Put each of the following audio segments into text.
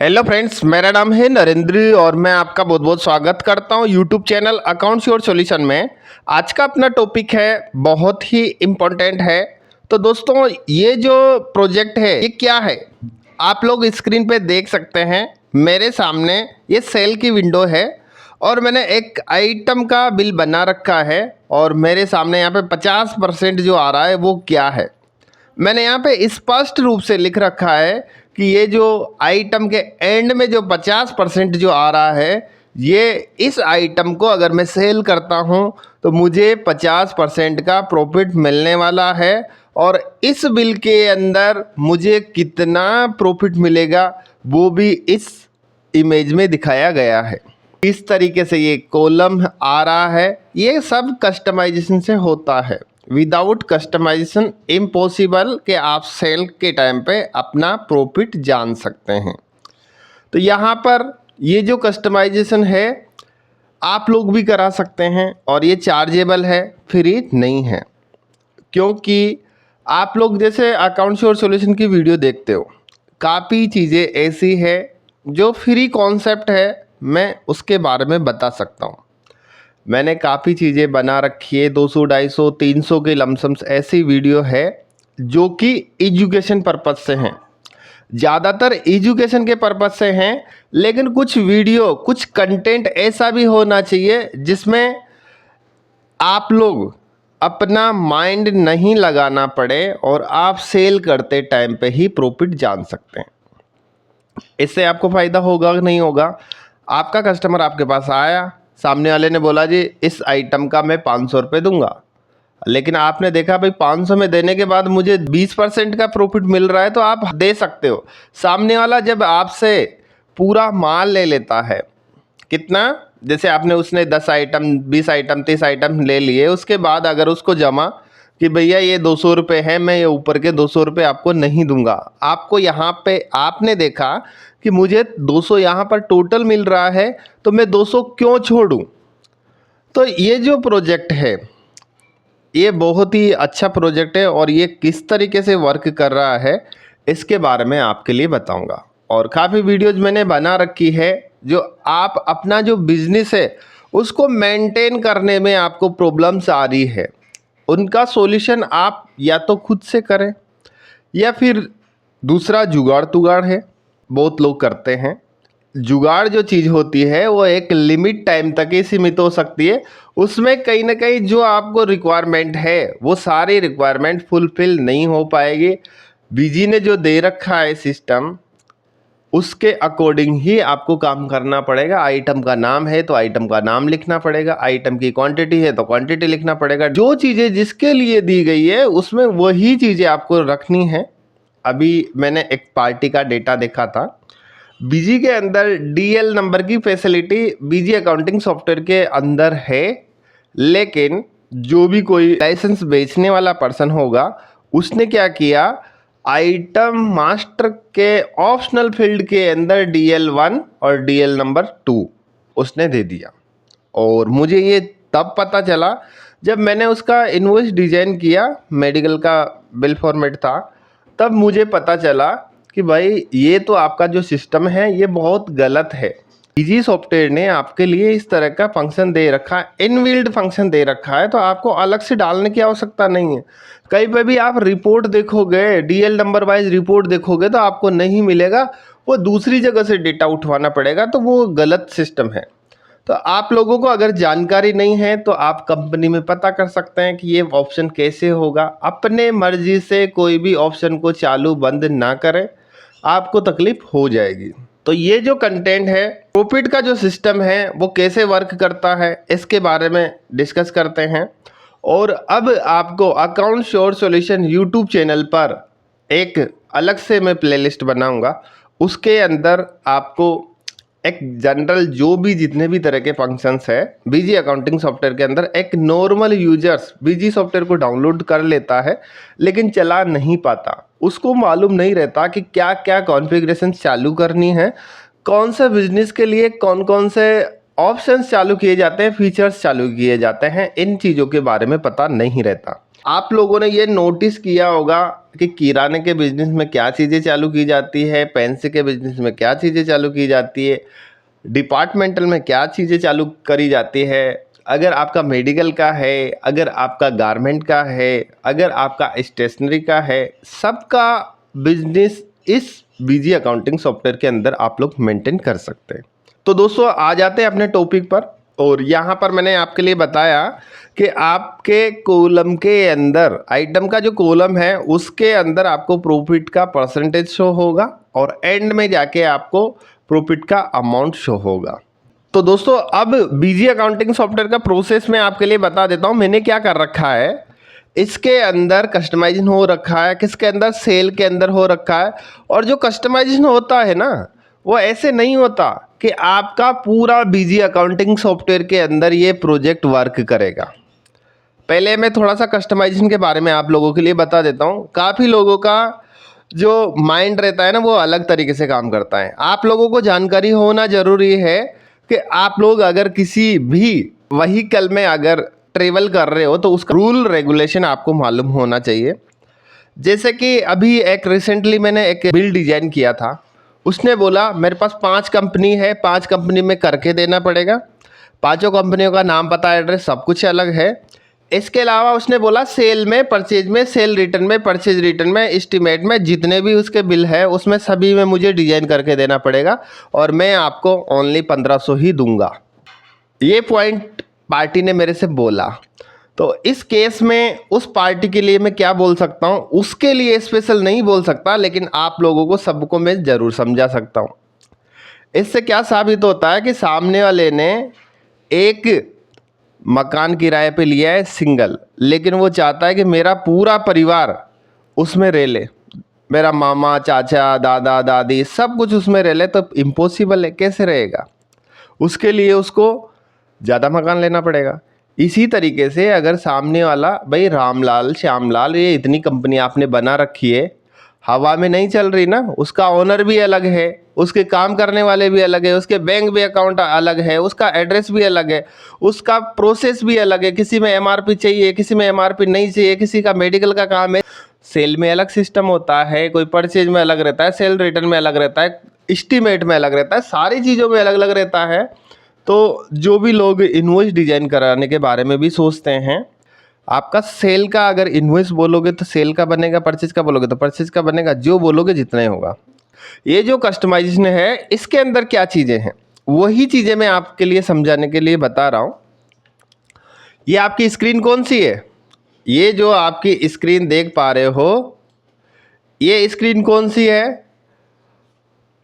Hello friends, मेरा नाम है नरेंद्र और मैं आपका बहुत बहुत स्वागत करता हूं YouTube channel accounts your solution में। आज का अपना टॉपिक है, बहुत ही इम्पोर्टेंट है। तो दोस्तों, ये जो प्रोजेक्ट है ये क्या है, आप लोग स्क्रीन पे देख सकते हैं। मेरे सामने ये सेल की विंडो है और मैंने एक आइटम का बिल बना रखा है और मेरे सामने यहाँ पे 50% जो आ रहा है वो क्या है। मैंने यहाँ पे स्पष्ट रूप से लिख रखा है कि ये जो आइटम के एंड में जो 50% जो आ रहा है, ये इस आइटम को अगर मैं सेल करता हूँ तो मुझे 50% का प्रॉफिट मिलने वाला है। और इस बिल के अंदर मुझे कितना प्रॉफिट मिलेगा वो भी इस इमेज में दिखाया गया है। इस तरीके से ये कॉलम आ रहा है। ये सब कस्टमाइजेशन से होता है। विदाउट कस्टमाइजेशन इम्पॉसिबल कि आप सेल के टाइम पे अपना प्रॉफिट जान सकते हैं। तो यहाँ पर ये जो कस्टमाइजेशन है आप लोग भी करा सकते हैं और ये चार्जेबल है, फ्री नहीं है। क्योंकि आप लोग जैसे अकाउंट्स और सॉल्यूशन की वीडियो देखते हो, काफ़ी चीज़ें ऐसी है जो फ्री कॉन्सेप्ट है, मैं उसके बारे में बता सकता हूँ। मैंने काफ़ी चीज़ें बना रखी है, 200, 250, 300 के लमसम्स ऐसी वीडियो है जो कि एजुकेशन पर्पज़ से हैं। ज़्यादातर एजुकेशन के पर्पज़ से हैं, लेकिन कुछ वीडियो, कुछ कंटेंट ऐसा भी होना चाहिए जिसमें आप लोग अपना माइंड नहीं लगाना पड़े और आप सेल करते टाइम पे ही प्रॉफिट जान सकते हैं। इससे आपको फ़ायदा होगा कि नहीं होगा। आपका कस्टमर आपके पास आया, सामने वाले ने बोला जी इस आइटम का मैं 500 रुपये दूंगा, लेकिन आपने देखा भाई 500 में देने के बाद मुझे 20% का प्रॉफिट मिल रहा है तो आप दे सकते हो। सामने वाला जब आपसे पूरा माल ले लेता है, कितना, जैसे आपने उसने 10 आइटम, 20 आइटम, 30 आइटम ले लिए, उसके बाद अगर उसको जमा कि भैया ये 200 रुपये है, मैं ये ऊपर के 200 रुपये आपको नहीं दूंगा। आपको यहाँ पे आपने देखा कि मुझे 200 यहाँ पर टोटल मिल रहा है तो मैं 200 क्यों छोड़ूं। तो ये जो प्रोजेक्ट है ये बहुत ही अच्छा प्रोजेक्ट है और ये किस तरीके से वर्क कर रहा है इसके बारे में आपके लिए बताऊंगा। और काफ़ी वीडियोज मैंने बना रखी है जो आप अपना जो बिजनेस है उसको मेंटेन करने में आपको प्रॉब्लम्स आ रही है, उनका सॉल्यूशन आप या तो खुद से करें या फिर दूसरा जुगाड़ तुगाड़ है, बहुत लोग करते हैं। जुगाड़ जो चीज़ होती है वो एक लिमिट टाइम तक ही सीमित हो सकती है। उसमें कहीं ना कहीं जो आपको रिक्वायरमेंट है वो सारी रिक्वायरमेंट फुलफिल नहीं हो पाएगी। बीजी ने जो दे रखा है सिस्टम, उसके अकॉर्डिंग ही आपको काम करना पड़ेगा। आइटम का नाम है तो आइटम का नाम लिखना पड़ेगा, आइटम की क्वांटिटी है तो क्वांटिटी लिखना पड़ेगा। जो चीज़ें जिसके लिए दी गई है उसमें वही चीज़ें आपको रखनी है। अभी मैंने एक पार्टी का डेटा देखा था, बीजी के अंदर डीएल नंबर की फैसिलिटी बीजी अकाउंटिंग सॉफ्टवेयर के अंदर है, लेकिन जो भी कोई लाइसेंस बेचने वाला पर्सन होगा उसने क्या किया, आइटम मास्टर के ऑप्शनल फील्ड के अंदर DL1 और DL नंबर 2 उसने दे दिया। और मुझे ये तब पता चला जब मैंने उसका इनवॉइस डिज़ाइन किया, मेडिकल का बिल फॉर्मेट था, तब मुझे पता चला कि भाई ये तो आपका जो सिस्टम है ये बहुत गलत है। बीजी सॉफ्टवेयर ने आपके लिए इस तरह का फंक्शन दे रखा है, इनबिल्ट फंक्शन दे रखा है, तो आपको अलग से डालने की आवश्यकता नहीं है। कहीं पे भी आप रिपोर्ट देखोगे, डीएल नंबर वाइज रिपोर्ट देखोगे तो आपको नहीं मिलेगा, वो दूसरी जगह से डेटा उठवाना पड़ेगा, तो वो गलत सिस्टम है। तो आप लोगों को अगर जानकारी नहीं है तो आप कंपनी में पता कर सकते हैं कि ये ऑप्शन कैसे होगा। अपने मर्जी से कोई भी ऑप्शन को चालू बंद ना करें, आपको तकलीफ हो जाएगी। तो ये जो कंटेंट है, प्रॉफिट का जो सिस्टम है वो कैसे वर्क करता है इसके बारे में डिस्कस करते हैं। और अब आपको accounts your solution YouTube channel पर एक अलग से मैं प्लेलिस्ट बनाऊंगा, उसके अंदर आपको एक जनरल जो भी जितने भी तरह के फंक्शंस है बीजी अकाउंटिंग सॉफ्टवेयर के अंदर, एक नॉर्मल यूजर्स बीजी सॉफ्टवेयर को डाउनलोड कर लेता है लेकिन चला नहीं पाता, उसको मालूम नहीं रहता कि क्या क्या कॉन्फ़िगरेशन चालू करनी है, कौन सा बिजनेस के लिए कौन कौन से ऑप्शंस चालू किए जाते हैं, फीचर्स चालू किए जाते हैं, इन चीज़ों के बारे में पता नहीं रहता। आप लोगों ने ये नोटिस किया होगा कि किराने के बिजनेस में क्या चीज़ें चालू की जाती है, पेंसिल के बिजनेस में क्या चीज़ें चालू की जाती है, डिपार्टमेंटल में क्या चीज़ें चालू करी जाती है। अगर आपका मेडिकल का है, अगर आपका गारमेंट का है, अगर आपका स्टेशनरी का है, सबका बिजनेस इस बीजी अकाउंटिंग सॉफ्टवेयर के अंदर आप लोग मेंटेन कर सकते हैं। तो दोस्तों आ जाते हैं अपने टॉपिक पर। और यहाँ पर मैंने आपके लिए बताया कि आपके कॉलम के अंदर आइटम का जो कॉलम है उसके अंदर आपको प्रॉफिट का परसेंटेज शो होगा और एंड में जाके आपको प्रॉफिट का अमाउंट शो होगा। तो दोस्तों अब बीजी अकाउंटिंग सॉफ्टवेयर का प्रोसेस मैं आपके लिए बता देता हूँ मैंने क्या कर रखा है। इसके अंदर कस्टमाइजेशन हो रखा है, किसके अंदर, सेल के अंदर हो रखा है। और जो कस्टमाइजेशन होता है ना वो ऐसे नहीं होता कि आपका पूरा बीजी अकाउंटिंग सॉफ्टवेयर के अंदर ये प्रोजेक्ट वर्क करेगा। पहले मैं थोड़ा सा कस्टमाइजेशन के बारे में आप लोगों के लिए बता देता हूँ। काफ़ी लोगों का जो माइंड रहता है ना वो अलग तरीके से काम करता है। आप लोगों को जानकारी होना ज़रूरी है कि आप लोग अगर किसी भी व्हीकल में अगर ट्रेवल कर रहे हो तो उसका रूल रेगुलेशन आपको मालूम होना चाहिए। जैसे कि अभी एक रिसेंटली मैंने एक बिल डिज़ाइन किया था, उसने बोला मेरे पास 5 कंपनी है, 5 कंपनी में करके देना पड़ेगा, पांचों कंपनियों का नाम, पता, एड्रेस सब कुछ अलग है। इसके अलावा उसने बोला सेल में, परचेज में, सेल रिटर्न में, परचेज रिटर्न में, एस्टीमेट में, जितने भी उसके बिल है उसमें सभी में मुझे डिज़ाइन करके देना पड़ेगा और मैं आपको ओनली 1500 ही दूंगा। ये पॉइंट पार्टी ने मेरे से बोला। तो इस केस में उस पार्टी के लिए मैं क्या बोल सकता हूँ, उसके लिए स्पेशल नहीं बोल सकता, लेकिन आप लोगों को सबको मैं ज़रूर समझा सकता हूँ। इससे क्या साबित होता है कि सामने वाले ने एक मकान किराए पे लिया है सिंगल, लेकिन वो चाहता है कि मेरा पूरा परिवार उसमें रह ले, मेरा मामा, चाचा, दादा, दादी सब कुछ उसमें रह ले। तो इम्पॉसिबल है, कैसे रहेगा? उसके लिए उसको ज़्यादा मकान लेना पड़ेगा। इसी तरीके से अगर सामने वाला, भाई रामलाल, श्यामलाल, ये इतनी कंपनी आपने बना रखी है, हवा में नहीं चल रही ना, उसका ओनर भी अलग है, उसके काम करने वाले भी अलग है, उसके बैंक भी अकाउंट अलग है, उसका एड्रेस भी अलग है, उसका प्रोसेस भी अलग है। किसी में एमआरपी चाहिए, किसी में एमआरपी नहीं चाहिए, किसी का मेडिकल का काम है, सेल में अलग सिस्टम होता है, कोई परचेज में अलग रहता है, सेल रिटर्न में अलग रहता है, एस्टीमेट में अलग रहता है, सारी चीज़ों में अलग अलग रहता है। तो जो भी लोग इनवॉइस डिजाइन कराने के बारे में भी सोचते हैं, आपका सेल का अगर इनवॉइस बोलोगे तो सेल का बनेगा, परचेज का बोलोगे तो परचेज का बनेगा, जो बोलोगे जितना ही होगा। ये जो कस्टमाइजेशन है इसके अंदर क्या चीज़ें हैं वही चीज़ें मैं आपके लिए समझाने के लिए बता रहा हूँ। ये आपकी स्क्रीन कौन सी है? ये जो आपकी स्क्रीन देख पा रहे हो, ये स्क्रीन कौन सी है?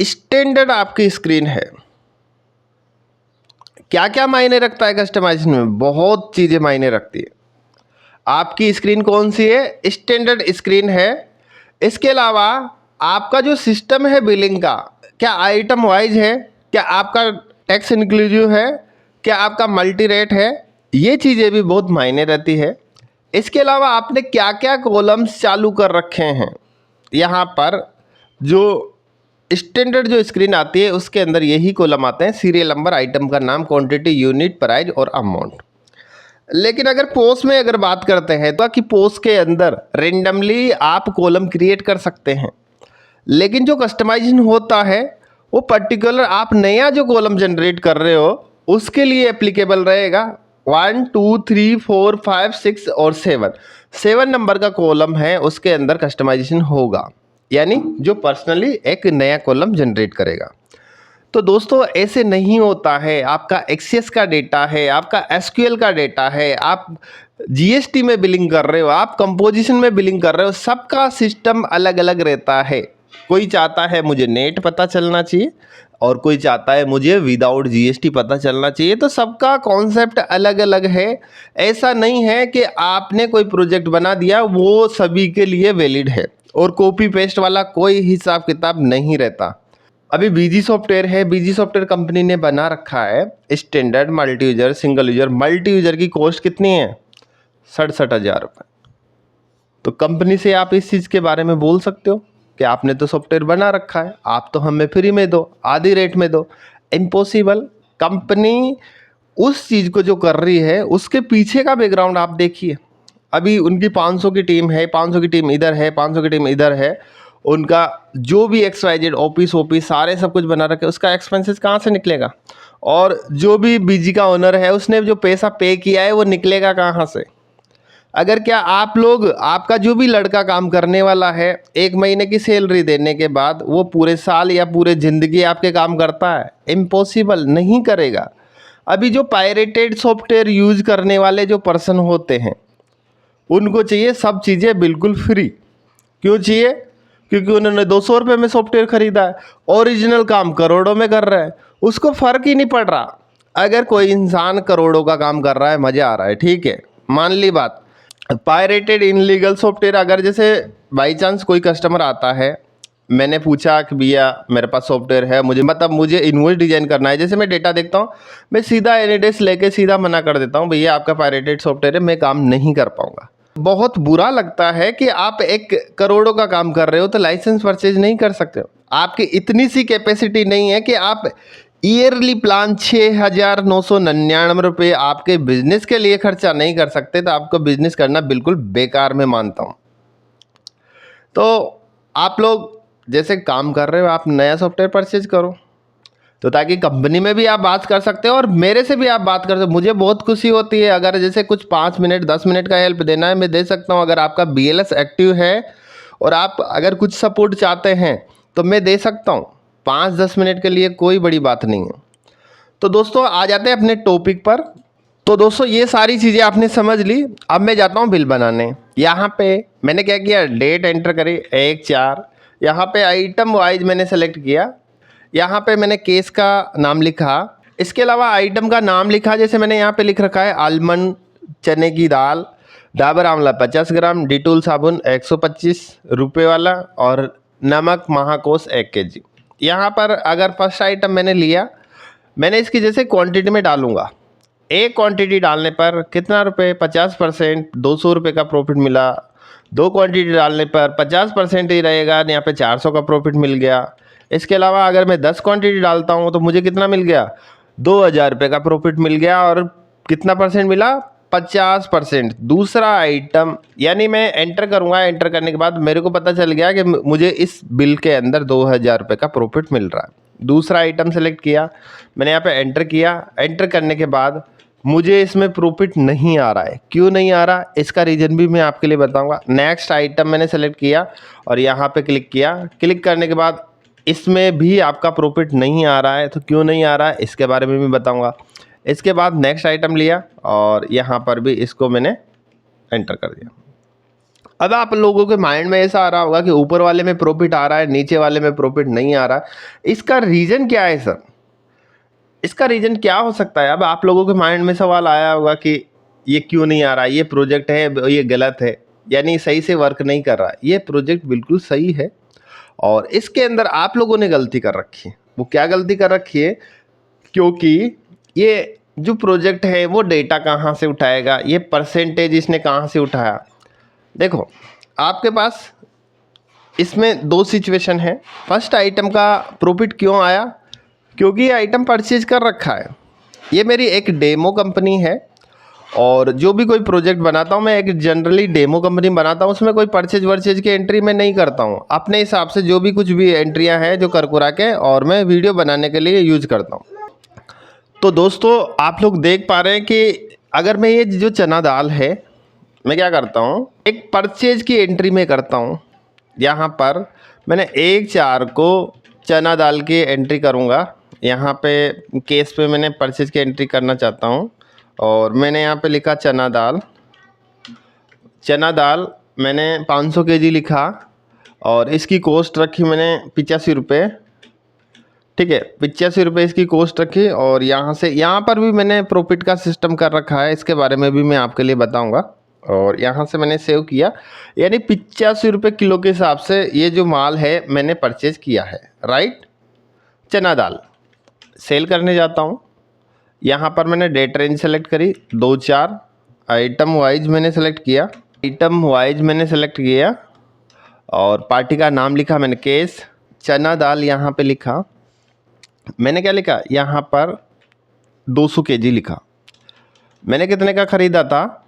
स्टैंडर्ड आपकी स्क्रीन है। क्या क्या मायने रखता है कस्टमाइजेशन में? बहुत चीज़ें मायने रखती है। आपकी स्क्रीन कौन सी है? स्टैंडर्ड स्क्रीन है। इसके अलावा आपका जो सिस्टम है बिलिंग का, क्या आइटम वाइज है, क्या आपका टैक्स इंक्लूसिव है, क्या आपका मल्टी रेट है, ये चीज़ें भी बहुत मायने रहती है। इसके अलावा आपने क्या क्या कॉलम्स चालू कर रखे हैं, यहाँ पर जो स्टैंडर्ड जो स्क्रीन आती है उसके अंदर यही कॉलम आते हैं, सीरियल नंबर, आइटम का नाम, क्वांटिटी, यूनिट, प्राइस और अमाउंट। लेकिन अगर पोस्ट में अगर बात करते हैं तो कि पोस्ट के अंदर रेंडमली आप कॉलम क्रिएट कर सकते हैं, लेकिन जो कस्टमाइजेशन होता है वो पर्टिकुलर आप नया जो कॉलम जनरेट कर रहे हो उसके लिए एप्लीकेबल रहेगा। 1 2 3 4 5 6 और 7 नंबर का कॉलम है उसके अंदर कस्टमाइजेशन होगा, यानी जो पर्सनली एक नया कॉलम जनरेट करेगा। तो दोस्तों ऐसे नहीं होता है। आपका एक्सेस का डेटा है, आपका एसक्यूएल का डेटा है, आप जीएसटी में बिलिंग कर रहे हो, आप कंपोजिशन में बिलिंग कर रहे हो, सबका सिस्टम अलग अलग रहता है। कोई चाहता है मुझे नेट पता चलना चाहिए और कोई चाहता है मुझे विदाउट जीएसटी पता चलना चाहिए। तो सबका कॉन्सेप्ट अलग अलग है। ऐसा नहीं है कि आपने कोई प्रोजेक्ट बना दिया वो सभी के लिए वैलिड है और कॉपी पेस्ट वाला कोई हिसाब किताब नहीं रहता। अभी बीजी सॉफ्टवेयर है, बीजी सॉफ्टवेयर कंपनी ने बना रखा है standard, multi user, single user. Multi user की कॉस्ट कितनी है? 67,000 रुपये। तो कंपनी से आप इस चीज़ के बारे में बोल सकते हो कि आपने तो सॉफ्टवेयर बना रखा है, आप तो हमें फ्री में दो, आधी रेट में दो। इम्पॉसिबल। कंपनी उस चीज़ को जो कर रही है उसके पीछे का बैकग्राउंड आप देखिए। अभी उनकी 500 की टीम है, 500 की टीम इधर है, 500 की टीम इधर है, उनका जो भी XYZ ऑफिस ऑफिस सारे सब कुछ बना रखे, उसका एक्सपेंसेस कहाँ से निकलेगा? और जो भी बीजी का ओनर है उसने जो पैसा पे किया है वो निकलेगा कहाँ से? अगर क्या आप लोग, आपका जो भी लड़का काम करने वाला है, 1 महीने की सैलरी देने के बाद वो पूरे साल या पूरे ज़िंदगी आपके काम करता है? इम्पॉसिबल, नहीं करेगा। अभी जो पायरेटेड सॉफ्टवेयर यूज़ करने वाले जो पर्सन होते हैं, उनको चाहिए सब चीज़ें बिल्कुल फ्री। क्यों चाहिए? क्योंकि उन्होंने 200 रुपये में सॉफ्टवेयर खरीदा है, ओरिजिनल काम करोड़ों में कर रहा है, उसको फ़र्क ही नहीं पड़ रहा। अगर कोई इंसान करोड़ों का काम कर रहा है, मज़ा आ रहा है, ठीक है, मान ली बात। पायरेटेड इनलीगल सॉफ्टवेयर, अगर जैसे बाई चांस कोई कस्टमर आता है, मैंने पूछा कि भैया मेरे पास सॉफ्टवेयर है, मुझे इनवॉइस डिजाइन करना है, जैसे मैं डेटा देखता हूँ, मैं सीधा एनीडेस्क लेके सीधा मना कर देता हूँ, भैया आपका पायरेटेड सॉफ्टवेयर है, मैं काम नहीं कर पाऊंगा। बहुत बुरा लगता है कि आप 1 करोड़ों का काम कर रहे हो तो लाइसेंस परचेज नहीं कर सकते हो। आपकी इतनी सी कैपेसिटी नहीं है कि आप ईयरली प्लान 6,999 रुपये आपके बिजनेस के लिए खर्चा नहीं कर सकते, तो आपको बिजनेस करना बिल्कुल बेकार में मानता हूँ। तो आप लोग जैसे काम कर रहे हो, आप नया सॉफ्टवेयर परचेज करो, तो ताकि कंपनी में भी आप बात कर सकते हो और मेरे से भी आप बात कर सकते हो। मुझे बहुत खुशी होती है, अगर जैसे कुछ 5 मिनट 10 मिनट का हेल्प देना है, मैं दे सकता हूँ। अगर आपका BLS एक्टिव है और आप अगर कुछ सपोर्ट चाहते हैं तो मैं दे सकता हूँ। 5-10 मिनट के लिए कोई बड़ी बात नहीं है। तो दोस्तों आ जाते हैं अपने टॉपिक पर। तो दोस्तों ये सारी चीज़ें आपने समझ ली, अब मैं जाता हूँ बिल बनाने। यहाँ पे मैंने क्या किया, डेट एंटर करी 1/4, यहाँ पे आइटम वाइज मैंने सेलेक्ट किया, यहाँ पे मैंने केस का नाम लिखा, इसके अलावा आइटम का नाम लिखा, जैसे मैंने यहाँ पे लिख रखा है आलमंड चने की दाल, डाबर आंवला 50 ग्राम, डिटूल साबुन 125 रुपये वाला, और नमक महाकोश 1 kg। यहाँ पर अगर फर्स्ट आइटम मैंने लिया, मैंने इसकी जैसे क्वांटिटी में डालूंगा, एक क्वांटिटी डालने पर कितना रुपए, 50%, 200 रुपये का प्रॉफिट मिला। 2 क्वांटिटी डालने पर 50% ही रहेगा, यहाँ पे 400 का प्रॉफिट मिल गया। इसके अलावा अगर मैं 10 क्वांटिटी डालता हूँ तो मुझे कितना मिल गया, 2,000 रुपये का प्रॉफिट मिल गया। और कितना परसेंट मिला, 50%। दूसरा आइटम, यानी मैं एंटर करूँगा, एंटर करने के बाद मेरे को पता चल गया कि मुझे इस बिल के अंदर 2,000 रुपये का प्रॉफिट मिल रहा है। दूसरा आइटम सेलेक्ट किया, मैंने यहाँ पे एंटर किया, एंटर करने के बाद मुझे इसमें प्रॉफिट नहीं आ रहा है। क्यों नहीं आ रहा, इसका रीज़न भी मैं आपके लिए बताऊंगा। नेक्स्ट आइटम मैंने सेलेक्ट किया और यहाँ पे क्लिक किया, क्लिक करने के बाद इसमें भी आपका प्रॉफिट नहीं आ रहा है, तो क्यों नहीं आ रहा है इसके बारे में भी बताऊंगा। इसके बाद नेक्स्ट आइटम लिया और यहाँ पर भी इसको मैंने एंटर कर दिया। अब आप लोगों के माइंड में ऐसा आ रहा होगा कि ऊपर वाले में प्रॉफिट आ रहा है, नीचे वाले में प्रॉफिट नहीं आ रहा है, इसका रीज़न क्या है सर? इसका रीज़न क्या हो सकता है? अब आप लोगों के माइंड में सवाल आया होगा कि ये क्यों नहीं आ रहा, ये प्रोजेक्ट है ये गलत है, यानी सही से वर्क नहीं कर रहा है। ये प्रोजेक्ट बिल्कुल सही है और इसके अंदर आप लोगों ने गलती कर रखी है। वो क्या गलती कर रखी है? क्योंकि ये जो प्रोजेक्ट है वो डेटा कहाँ से उठाएगा, ये परसेंटेज इसने कहाँ से उठाया। देखो आपके पास इसमें 2 सिचुएशन है। फर्स्ट आइटम का प्रॉफिट क्यों आया, क्योंकि ये आइटम परचेज कर रखा है। ये मेरी एक डेमो कंपनी है और जो भी कोई प्रोजेक्ट बनाता हूँ मैं एक जनरली डेमो कंपनी बनाता हूँ, उसमें कोई परचेज वर्चेज की एंट्री मैं नहीं करता हूँ। अपने हिसाब से जो भी कुछ भी एंट्रियाँ हैं जो कर कुरा के और मैं वीडियो बनाने के लिए यूज करता हूँ। तो दोस्तों आप लोग देख पा रहे हैं कि अगर मैं ये जो चना दाल है, मैं क्या करता हूँ, एक परचेज की एंट्री में करता हूँ। यहाँ पर मैंने 1/4 को चना दाल की एंट्री करूँगा। यहाँ पे केस पे मैंने परचेज की एंट्री करना चाहता हूँ और मैंने यहाँ पे लिखा चना दाल। चना दाल मैंने 500 kg लिखा और इसकी कॉस्ट रखी मैंने 85 रुपये। ठीक है, 85 रुपये इसकी कॉस्ट रखी और यहाँ से यहाँ पर भी मैंने प्रॉफिट का सिस्टम कर रखा है, इसके बारे में भी मैं आपके लिए बताऊँगा। और यहाँ से मैंने सेव किया, यानी 85 रुपये किलो के हिसाब से ये जो माल है मैंने परचेज किया है, राइट। चना दाल सेल करने जाता हूँ। यहाँ पर मैंने डेट रेंज सेलेक्ट करी 2/4, आइटम वाइज मैंने सेलेक्ट किया, और पार्टी का नाम लिखा मैंने केस। चना दाल यहाँ पे लिखा, मैंने क्या लिखा, यहाँ पर 200 kg लिखा। मैंने कितने का ख़रीदा था,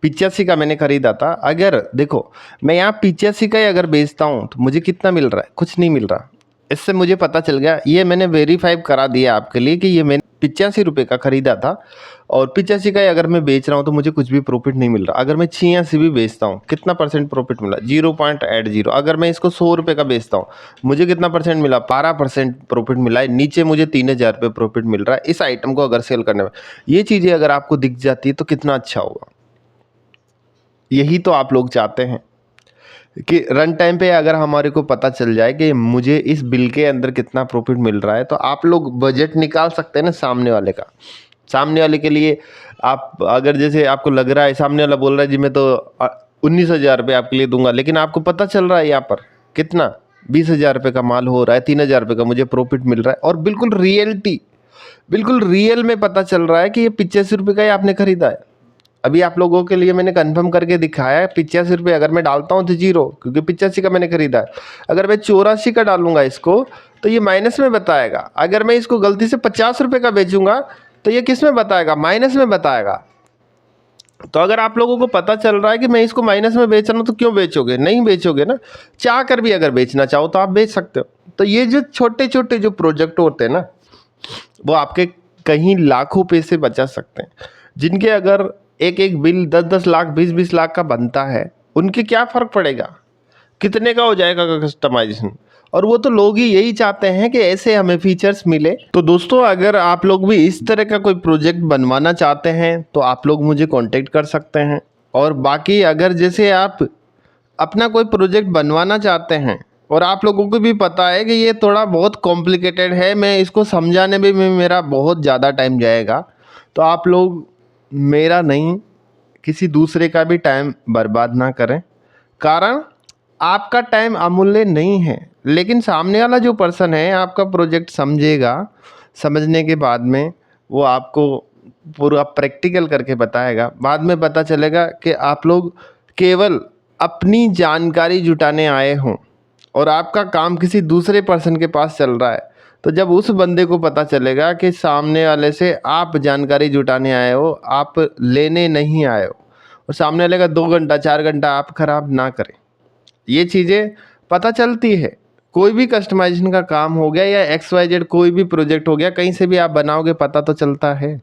85 का मैंने खरीदा था। अगर देखो मैं यहाँ 85 का ही अगर बेचता हूँ तो मुझे कितना मिल रहा है? कुछ नहीं मिल रहा। इससे मुझे पता चल गया, ये मैंने वेरीफाई करा दिया आपके लिए कि ये मैंने 85 रुपये का खरीदा था और 85 का ही अगर मैं बेच रहा हूँ तो मुझे कुछ भी प्रॉफिट नहीं मिल रहा। अगर मैं 86 भी बेचता हूँ कितना परसेंट प्रॉफिट मिला? 0.80। अगर मैं इसको 100 रुपये का बेचता हूँ मुझे कितना परसेंट मिला? 12% प्रॉफिट मिला है। नीचे मुझे 3000 रुपये प्रॉफिट मिल रहा है इस आइटम को अगर सेल करने में। ये चीज़ें अगर आपको दिख जाती है तो कितना अच्छा होगा। यही तो आप लोग चाहते हैं कि रन टाइम पे अगर हमारे को पता चल जाए कि मुझे इस बिल के अंदर कितना प्रॉफिट मिल रहा है तो आप लोग बजट निकाल सकते हैं ना सामने वाले का। सामने वाले के लिए आप अगर जैसे आपको लग रहा है सामने वाला बोल रहा है जी मैं तो 19,000 रुपये आपके लिए दूंगा, लेकिन आपको पता चल रहा है यहाँ पर कितना 20,000 रुपये का माल हो रहा है, 3,000 रुपये का मुझे प्रॉफिट मिल रहा है और बिल्कुल रियल में पता चल रहा है कि ये 85 रुपये का ही आपने खरीदा है। अभी आप लोगों के लिए मैंने कंफर्म करके दिखाया है 85 रुपये अगर मैं डालता हूँ तो जीरो, क्योंकि 85 का मैंने खरीदा है। अगर मैं 84 का डालूंगा इसको तो ये माइनस में बताएगा। अगर मैं इसको गलती से 50 रुपये का बेचूंगा तो ये किस में बताएगा? माइनस में बताएगा। तो अगर आप लोगों को पता चल रहा है कि मैं इसको माइनस में बेच रहा हूँ तो क्यों बेचोगे? नहीं बेचोगे ना। चाह कर भी अगर बेचना चाहो तो आप बेच सकते हो। तो ये जो छोटे छोटे जो प्रोजेक्ट होते हैं ना वो आपके कहीं लाखों पैसे बचा सकते हैं। जिनके अगर एक एक बिल 10-10 लाख 20-20 लाख का बनता है उनके क्या फ़र्क पड़ेगा? कितने का हो जाएगा कस्टमाइजेशन? और वो तो लोग ही यही चाहते हैं कि ऐसे हमें फीचर्स मिले। तो दोस्तों अगर आप लोग भी इस तरह का कोई प्रोजेक्ट बनवाना चाहते हैं तो आप लोग मुझे कांटेक्ट कर सकते हैं। और बाकी अगर जैसे आप अपना कोई प्रोजेक्ट बनवाना चाहते हैं और आप लोगों को भी पता है कि ये थोड़ा बहुत कॉम्प्लिकेटेड है, मैं इसको समझाने में मेरा बहुत ज़्यादा टाइम जाएगा, तो आप लोग मेरा नहीं किसी दूसरे का भी टाइम बर्बाद ना करें। कारण आपका टाइम अमूल्य नहीं है, लेकिन सामने वाला जो पर्सन है आपका प्रोजेक्ट समझेगा। समझने के बाद में वो आपको पूरा प्रैक्टिकल करके बताएगा। बाद में पता चलेगा कि आप लोग केवल अपनी जानकारी जुटाने आए हों और आपका काम किसी दूसरे पर्सन के पास चल रहा है। तो जब उस बंदे को पता चलेगा कि सामने वाले से आप जानकारी जुटाने आए हो, आप लेने नहीं आए हो, और सामने वाले का 2 घंटा 4 घंटा आप खराब ना करें। ये चीज़ें पता चलती है। कोई भी कस्टमाइजेशन का काम हो गया या XYZ कोई भी प्रोजेक्ट हो गया, कहीं से भी आप बनाओगे पता तो चलता है।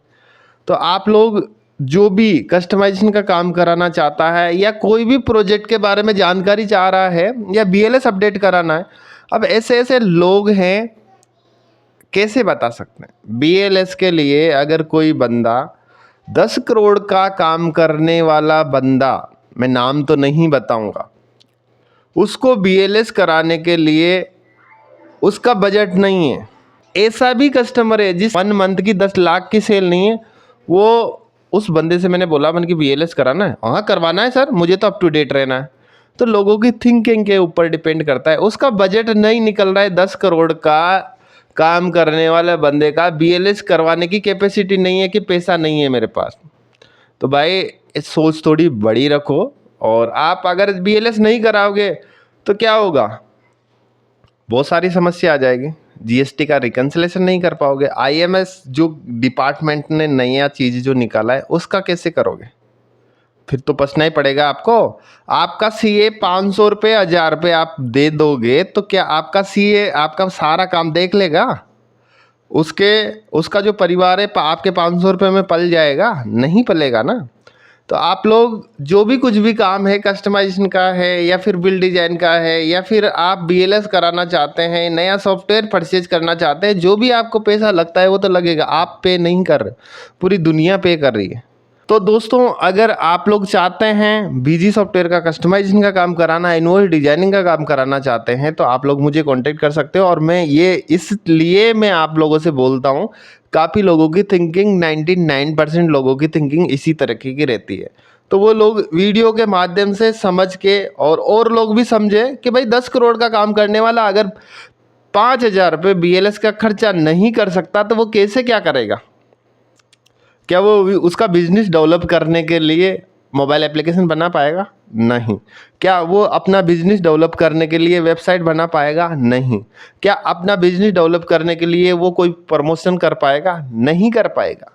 तो आप लोग जो भी कस्टमाइजेशन का काम कराना चाहता है या कोई भी प्रोजेक्ट के बारे में जानकारी चाह रहा है या BLS अपडेट कराना है, अब ऐसे ऐसे लोग हैं कैसे बता सकते हैं? BLS के लिए अगर कोई बंदा 10 करोड़ का काम करने वाला बंदा, मैं नाम तो नहीं बताऊंगा, उसको BLS कराने के लिए उसका बजट नहीं है। ऐसा भी कस्टमर है जिस 1 मंथ की 10 लाख की सेल नहीं है, वो उस बंदे से मैंने बोला मन की BLS कराना है, हाँ करवाना है सर, मुझे तो अप टू डेट रहना है। तो लोगों की थिंकिंग के ऊपर डिपेंड करता है। उसका बजट नहीं निकल रहा है, 10 करोड़ का काम करने वाले बंदे का BLS करवाने की कैपेसिटी नहीं है कि पैसा नहीं है मेरे पास। तो भाई सोच थोड़ी बड़ी रखो। और आप अगर BLS नहीं कराओगे तो क्या होगा? बहुत सारी समस्या आ जाएगी। GST का रिकन्सिलेशन नहीं कर पाओगे। IMS जो डिपार्टमेंट ने नया चीज़ जो निकाला है उसका कैसे करोगे? फिर तो पछताना ही पड़ेगा आपको। आपका CA 500 रुपये 1000 रुपये आप दे दोगे तो क्या आपका CA आपका सारा काम देख लेगा? उसका जो परिवार है आपके 500 रुपये में पल जाएगा? नहीं पलेगा ना। तो आप लोग जो भी कुछ भी काम है, कस्टमाइजेशन का है या फिर बिल डिज़ाइन का है या फिर आप BLS कराना चाहते हैं, नया सॉफ्टवेयर परचेज करना चाहते हैं, जो भी आपको पैसा लगता है वो तो लगेगा। आप पे नहीं कर रहे, पूरी दुनिया पे कर रही है। तो दोस्तों अगर आप लोग चाहते हैं BG सॉफ्टवेयर का कस्टमाइजेशन का काम कराना, इनवॉइस डिजाइनिंग का काम कराना चाहते हैं तो आप लोग मुझे कांटेक्ट कर सकते हो। और मैं ये इसलिए मैं आप लोगों से बोलता हूँ, काफ़ी लोगों की थिंकिंग 99% लोगों की थिंकिंग इसी तरीके की रहती है। तो वो लोग वीडियो के माध्यम से समझ के और लोग भी समझे कि भाई 10 करोड़ का काम करने वाला अगर 5,000 रुपये BLS का खर्चा नहीं कर सकता तो वो कैसे क्या करेगा? क्या वो उसका बिजनेस डेवलप करने के लिए मोबाइल एप्लीकेशन बना पाएगा? नहीं। क्या वो अपना बिजनेस डेवलप करने के लिए वेबसाइट बना पाएगा? नहीं। क्या अपना बिजनेस डेवलप करने के लिए वो कोई प्रमोशन कर पाएगा? नहीं कर पाएगा।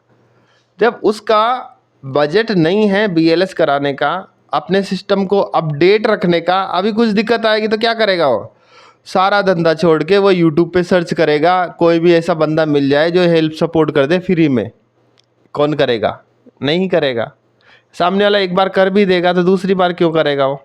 जब उसका बजट नहीं है BLS कराने का, अपने सिस्टम को अपडेट रखने का, अभी कुछ दिक्कत आएगी तो क्या करेगा वो? सारा धंधा छोड़ के वो यूट्यूब पे सर्च करेगा, कोई भी ऐसा बंदा मिल जाए जो हेल्प सपोर्ट कर दे फ्री में। कौन करेगा? नहीं करेगा। सामने वाला एक बार कर भी देगा तो दूसरी बार क्यों करेगा वो?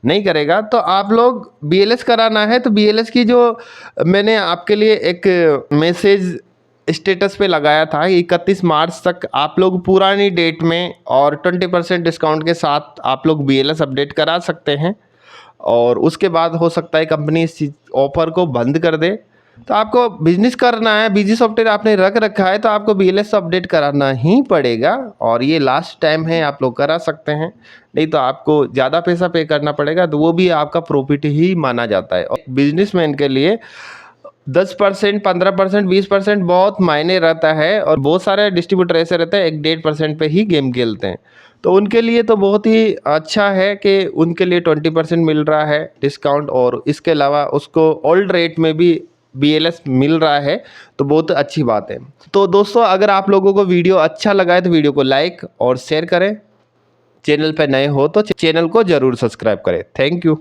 नहीं करेगा। तो आप लोग BLS कराना है तो BLS की जो मैंने आपके लिए एक मैसेज स्टेटस पे लगाया था, 31 मार्च तक आप लोग पुरानी डेट में और 20% डिस्काउंट के साथ आप लोग BLS अपडेट करा सकते हैं, और उसके बाद हो सकता है कंपनी इस चीज़ ऑफर को बंद कर दे। तो आपको बिजनेस करना है, BG सॉफ्टवेयर आपने रख रखा है तो आपको BLS अपडेट कराना ही पड़ेगा, और ये लास्ट टाइम है, आप लोग करा सकते हैं। नहीं तो आपको ज़्यादा पैसा पे करना पड़ेगा, तो वो भी आपका प्रॉफिट ही माना जाता है। और बिजनेसमैन के लिए 10%, 15%, 20% बहुत मायने रहता है, और बहुत सारे डिस्ट्रीब्यूटर ऐसे रहते हैं 1-1.5% पे ही गेम खेलते हैं। तो उनके लिए तो बहुत ही अच्छा है कि उनके लिए 20% मिल रहा है डिस्काउंट, और इसके अलावा उसको ओल्ड रेट में भी BLS मिल रहा है, तो बहुत अच्छी बात है। तो दोस्तों, अगर आप लोगों को वीडियो अच्छा लगा है तो वीडियो को लाइक और शेयर करें। चैनल पर नए हो तो चैनल को ज़रूर सब्सक्राइब करें। Thank you.